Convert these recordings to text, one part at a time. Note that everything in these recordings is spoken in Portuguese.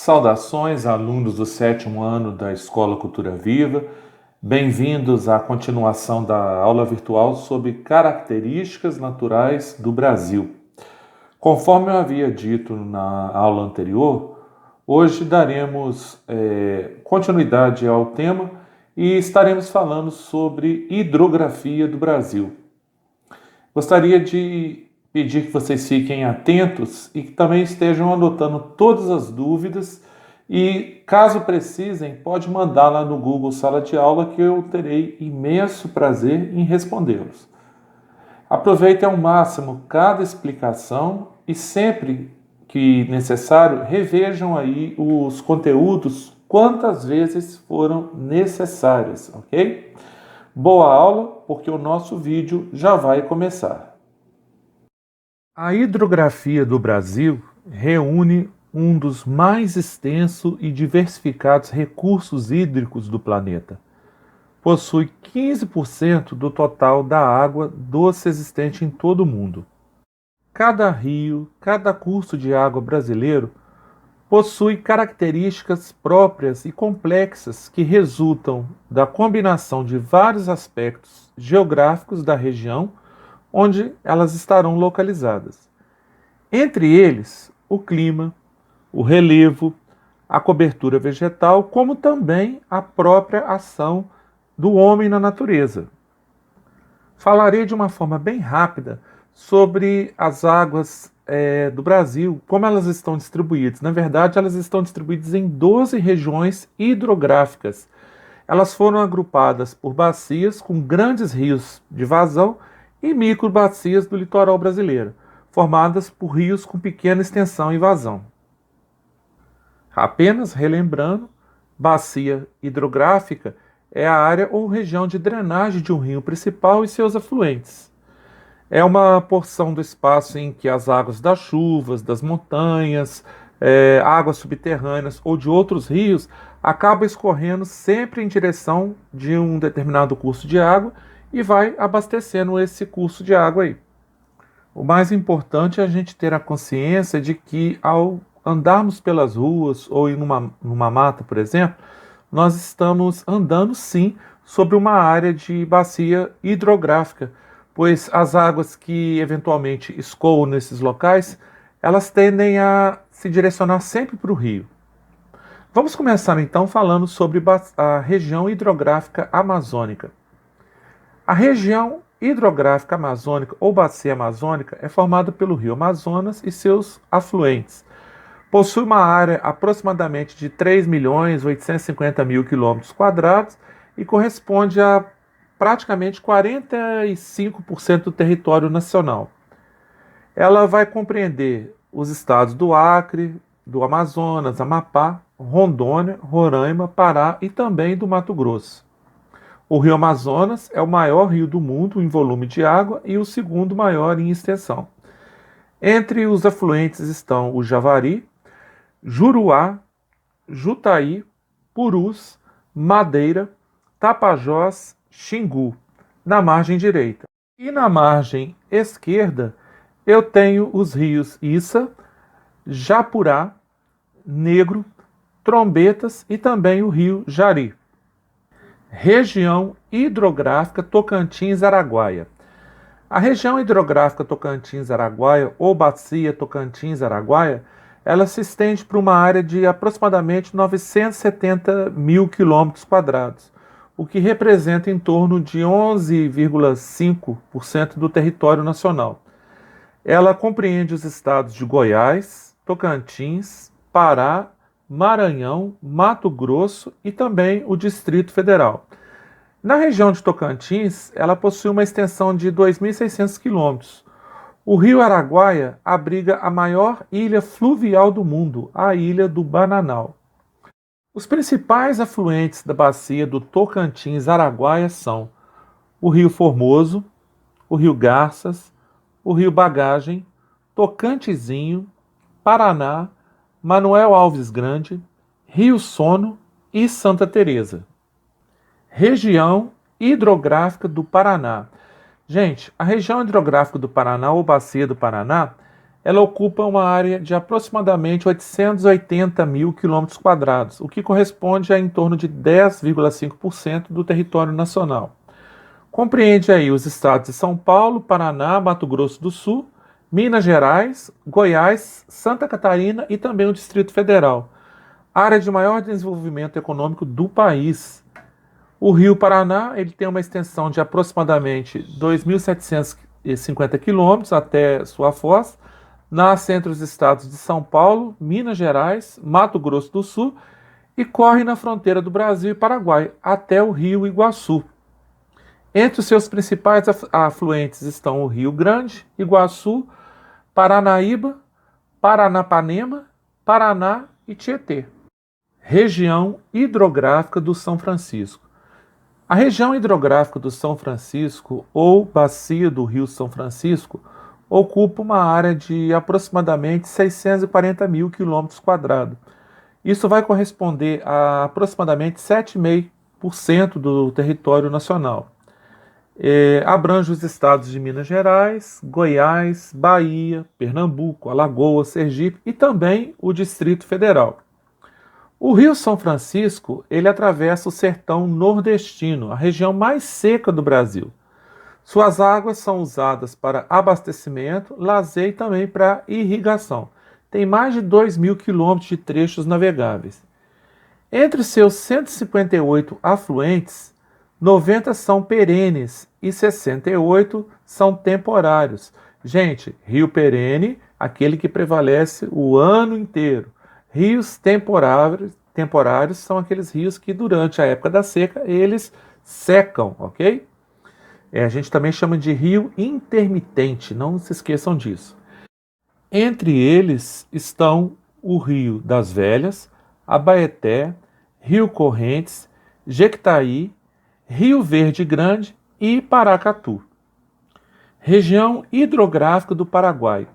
Saudações, alunos do 7º ano da Escola Cultura Viva. Bem-vindos à continuação da aula virtual sobre características naturais do Brasil. Conforme eu havia dito na aula anterior, hoje daremos continuidade ao tema e estaremos falando sobre hidrografia do Brasil. Gostaria de pedir que vocês fiquem atentos e que também estejam anotando todas as dúvidas e, caso precisem, pode mandar lá no Google Sala de Aula que eu terei imenso prazer em respondê-los. Aproveitem ao máximo cada explicação e sempre que necessário revejam aí os conteúdos quantas vezes foram necessárias, ok? Boa aula, porque o nosso vídeo já vai começar. A hidrografia do Brasil reúne um dos mais extensos e diversificados recursos hídricos do planeta. Possui 15% do total da água doce existente em todo o mundo. Cada rio, cada curso de água brasileiro possui características próprias e complexas que resultam da combinação de vários aspectos geográficos da região onde elas estarão localizadas. Entre eles, o clima, o relevo, a cobertura vegetal, como também a própria ação do homem na natureza. Falarei de uma forma bem rápida sobre as águas do Brasil, como elas estão distribuídas. Na verdade, elas estão distribuídas em 12 regiões hidrográficas. Elas foram agrupadas por bacias com grandes rios de vazão e microbacias do litoral brasileiro, formadas por rios com pequena extensão e vazão. Apenas relembrando, bacia hidrográfica é a área ou região de drenagem de um rio principal e seus afluentes. É uma porção do espaço em que as águas das chuvas, das montanhas, águas subterrâneas ou de outros rios acabam escorrendo sempre em direção de um determinado curso de água e vai abastecendo esse curso de água aí. O mais importante é a gente ter a consciência de que ao andarmos pelas ruas ou em numa mata, por exemplo, nós estamos andando sim sobre uma área de bacia hidrográfica, pois as águas que eventualmente escoam nesses locais, elas tendem a se direcionar sempre para o rio. Vamos começar então falando sobre a região hidrográfica amazônica. A região hidrográfica amazônica ou bacia amazônica é formada pelo rio Amazonas e seus afluentes. Possui uma área aproximadamente de 3.850.000 km² e corresponde a praticamente 45% do território nacional. Ela vai compreender os estados do Acre, do Amazonas, Amapá, Rondônia, Roraima, Pará e também do Mato Grosso. O rio Amazonas é o maior rio do mundo em volume de água e o segundo maior em extensão. Entre os afluentes estão o Javari, Juruá, Jutaí, Purus, Madeira, Tapajós, Xingu, na margem direita. E na margem esquerda eu tenho os rios Issa, Japurá, Negro, Trombetas e também o rio Jari. Região hidrográfica Tocantins-Araguaia. A região hidrográfica Tocantins-Araguaia, ou bacia Tocantins-Araguaia, ela se estende para uma área de aproximadamente 970.000 km², o que representa em torno de 11,5% do território nacional. Ela compreende os estados de Goiás, Tocantins, Pará, Maranhão, Mato Grosso e também o Distrito Federal. Na região de Tocantins, ela possui uma extensão de 2.600 quilômetros. O rio Araguaia abriga a maior ilha fluvial do mundo, a ilha do Bananal. Os principais afluentes da bacia do Tocantins-Araguaia são o rio Formoso, o rio Garças, o rio Bagagem, Tocantinzinho, Paraná, Manuel Alves Grande, Rio Sono e Santa Teresa. Região hidrográfica do Paraná. Gente, a região hidrográfica do Paraná ou bacia do Paraná, ela ocupa uma área de aproximadamente 880 mil quilômetros quadrados, o que corresponde a em torno de 10,5% do território nacional. Compreende aí os estados de São Paulo, Paraná, Mato Grosso do Sul, Minas Gerais, Goiás, Santa Catarina e também o Distrito Federal, área de maior desenvolvimento econômico do país. O Rio Paraná ele tem uma extensão de aproximadamente 2.750 quilômetros até sua foz, nasce entre os estados de São Paulo, Minas Gerais, Mato Grosso do Sul e corre na fronteira do Brasil e Paraguai até o Rio Iguaçu. Entre os seus principais afluentes estão o Rio Grande, Iguaçu, Paranaíba, Paranapanema, Paraná e Tietê. Região hidrográfica do São Francisco. A região hidrográfica do São Francisco, ou Bacia do Rio São Francisco, ocupa uma área de aproximadamente 640 mil quilômetros quadrados. Isso vai corresponder a aproximadamente 7,5% do território nacional. Abrange os estados de Minas Gerais, Goiás, Bahia, Pernambuco, Alagoas, Sergipe e também o Distrito Federal. O Rio São Francisco, ele atravessa o sertão nordestino, a região mais seca do Brasil. Suas águas são usadas para abastecimento, lazer e também para irrigação. Tem mais de 2.000 quilômetros de trechos navegáveis. Entre seus 158 afluentes, 90 são perenes e 68 são temporários. Gente, rio perene, aquele que prevalece o ano inteiro. Rios temporários são aqueles rios que durante a época da seca eles secam, ok? A gente também chama de rio intermitente, não se esqueçam disso. Entre eles estão o Rio das Velhas, Abaeté, Rio Correntes, Jequitaí, Rio Verde Grande e Paracatu. Região hidrográfica do Paraguai.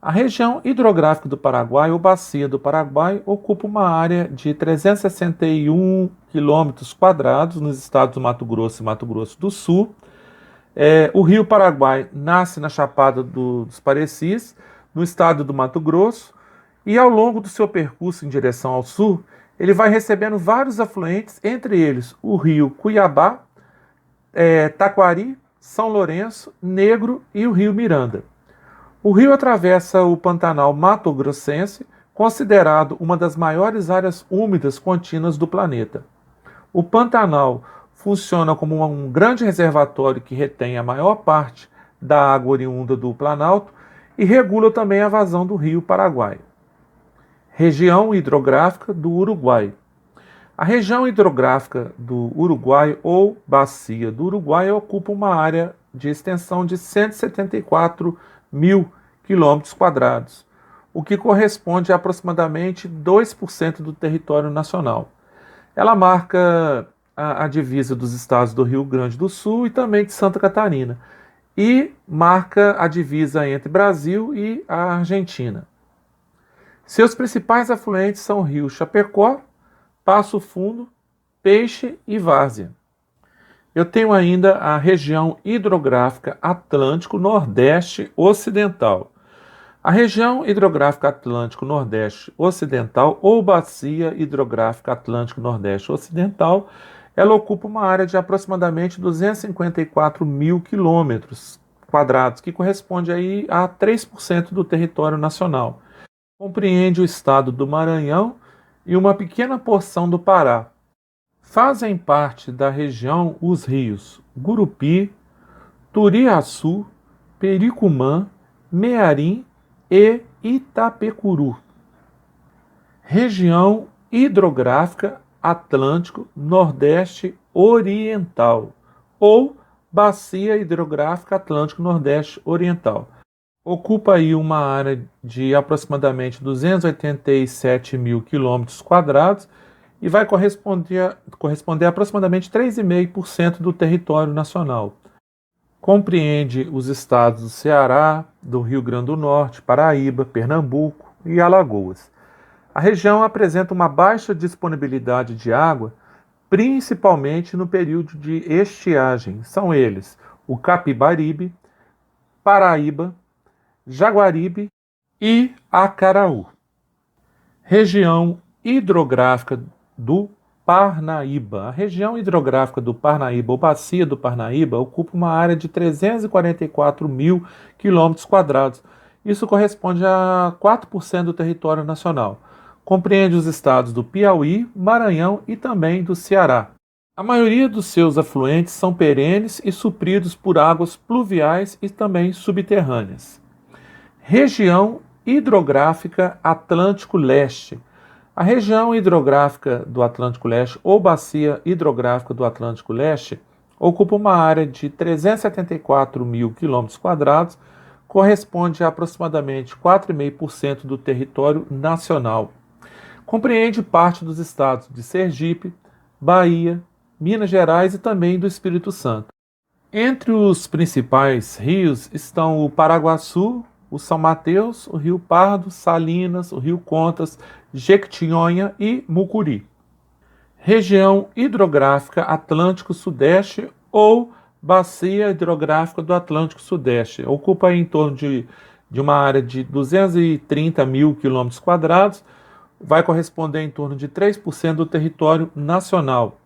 A região hidrográfica do Paraguai, ou Bacia do Paraguai, ocupa uma área de 361 quilômetros quadrados nos estados do Mato Grosso e Mato Grosso do Sul. O Rio Paraguai nasce na Chapada dos Parecis, no estado do Mato Grosso, e ao longo do seu percurso em direção ao sul, ele vai recebendo vários afluentes, entre eles o Rio Cuiabá, Taquari, São Lourenço, Negro e o Rio Miranda. O rio atravessa o Pantanal Mato Grossense, considerado uma das maiores áreas úmidas contínuas do planeta. O Pantanal funciona como um grande reservatório que retém a maior parte da água oriunda do Planalto e regula também a vazão do rio Paraguai. Região hidrográfica do Uruguai. A região hidrográfica do Uruguai, ou Bacia do Uruguai, ocupa uma área de extensão de 174 mil quilômetros quadrados, o que corresponde a aproximadamente 2% do território nacional. Ela marca a divisa dos estados do Rio Grande do Sul e também de Santa Catarina, e marca a divisa entre Brasil e a Argentina. Seus principais afluentes são o Rio Chapecó, Passo Fundo, Peixe e Várzea. Eu tenho ainda a região hidrográfica Atlântico Nordeste Ocidental. A região hidrográfica Atlântico Nordeste Ocidental, ou Bacia Hidrográfica Atlântico Nordeste Ocidental, ela ocupa uma área de aproximadamente 254 mil quilômetros quadrados, que corresponde aí a 3% do território nacional. Compreende o estado do Maranhão e uma pequena porção do Pará. Fazem parte da região os rios Gurupi, Turiaçu, Pericumã, Mearim e Itapecuru. Região hidrográfica Atlântico Nordeste Oriental, ou Bacia Hidrográfica Atlântico Nordeste Oriental. Ocupa aí uma área de aproximadamente 287 mil quilômetros quadrados e vai corresponder a aproximadamente 3,5% do território nacional. Compreende os estados do Ceará, do Rio Grande do Norte, Paraíba, Pernambuco e Alagoas. A região apresenta uma baixa disponibilidade de água, principalmente no período de estiagem. São eles o Capibaribe, Paraíba, Jaguaribe e Acaraú. Região hidrográfica do Parnaíba. A região hidrográfica do Parnaíba, ou Bacia do Parnaíba, ocupa uma área de 344 mil quilômetros quadrados. Isso corresponde a 4% do território nacional. Compreende os estados do Piauí, Maranhão e também do Ceará. A maioria dos seus afluentes são perenes e supridos por águas pluviais e também subterrâneas. Região hidrográfica Atlântico Leste. A região hidrográfica do Atlântico Leste, ou Bacia Hidrográfica do Atlântico Leste, ocupa uma área de 374 mil quilômetros quadrados, corresponde a aproximadamente 4,5% do território nacional. Compreende parte dos estados de Sergipe, Bahia, Minas Gerais e também do Espírito Santo. Entre os principais rios estão o Paraguaçu, o São Mateus, o Rio Pardo, Salinas, o Rio Contas, Jequitinhonha e Mucuri. Região hidrográfica Atlântico Sudeste ou Bacia Hidrográfica do Atlântico Sudeste. Ocupa em torno de uma área de 230 mil quilômetros quadrados, vai corresponder em torno de 3% do território nacional.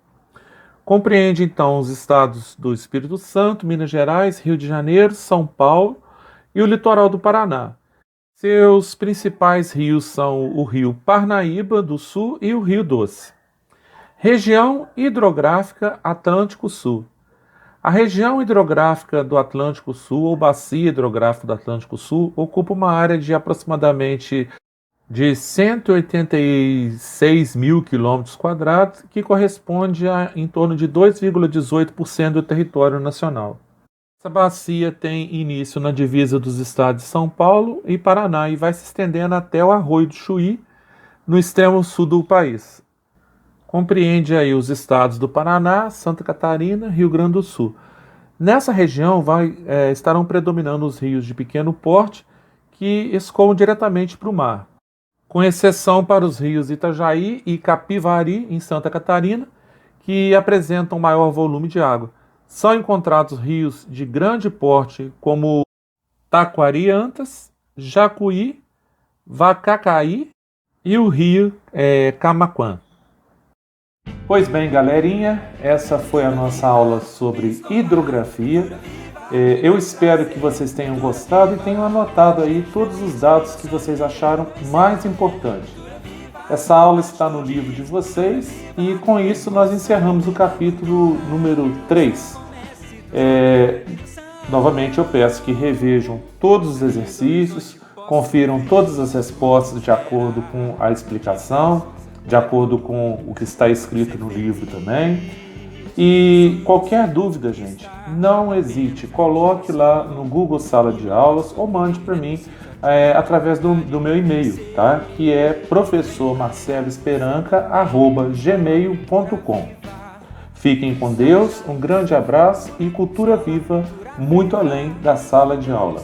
Compreende então os estados do Espírito Santo, Minas Gerais, Rio de Janeiro, São Paulo e o litoral do Paraná. Seus principais rios são o rio Parnaíba do Sul e o Rio Doce. Região hidrográfica Atlântico Sul. A região hidrográfica do Atlântico Sul, ou Bacia Hidrográfica do Atlântico Sul, ocupa uma área de aproximadamente de 186 mil quilômetros quadrados, que corresponde a em torno de 2,18% do território nacional. Essa bacia tem início na divisa dos estados de São Paulo e Paraná e vai se estendendo até o Arroio do Chuí, no extremo sul do país. Compreende aí os estados do Paraná, Santa Catarina, Rio Grande do Sul. Nessa região estarão predominando os rios de pequeno porte que escoam diretamente para o mar, com exceção para os rios Itajaí e Capivari, em Santa Catarina, que apresentam maior volume de água. São encontrados rios de grande porte como Taquariantas, Jacuí, Vacacaí e o rio Camaquã. Pois bem, galerinha, essa foi a nossa aula sobre hidrografia. Eu espero que vocês tenham gostado e tenham anotado aí todos os dados que vocês acharam mais importantes. Essa aula está no livro de vocês e com isso nós encerramos o capítulo número 3. Novamente eu peço que revejam todos os exercícios, confiram todas as respostas de acordo com a explicação, de acordo com o que está escrito no livro também. E qualquer dúvida, gente, não hesite, coloque lá no Google Sala de Aulas ou mande para mim através do meu e-mail, tá? Que é professormarceloesperanca@gmail.com. Fiquem com Deus, um grande abraço e cultura viva muito além da sala de aula.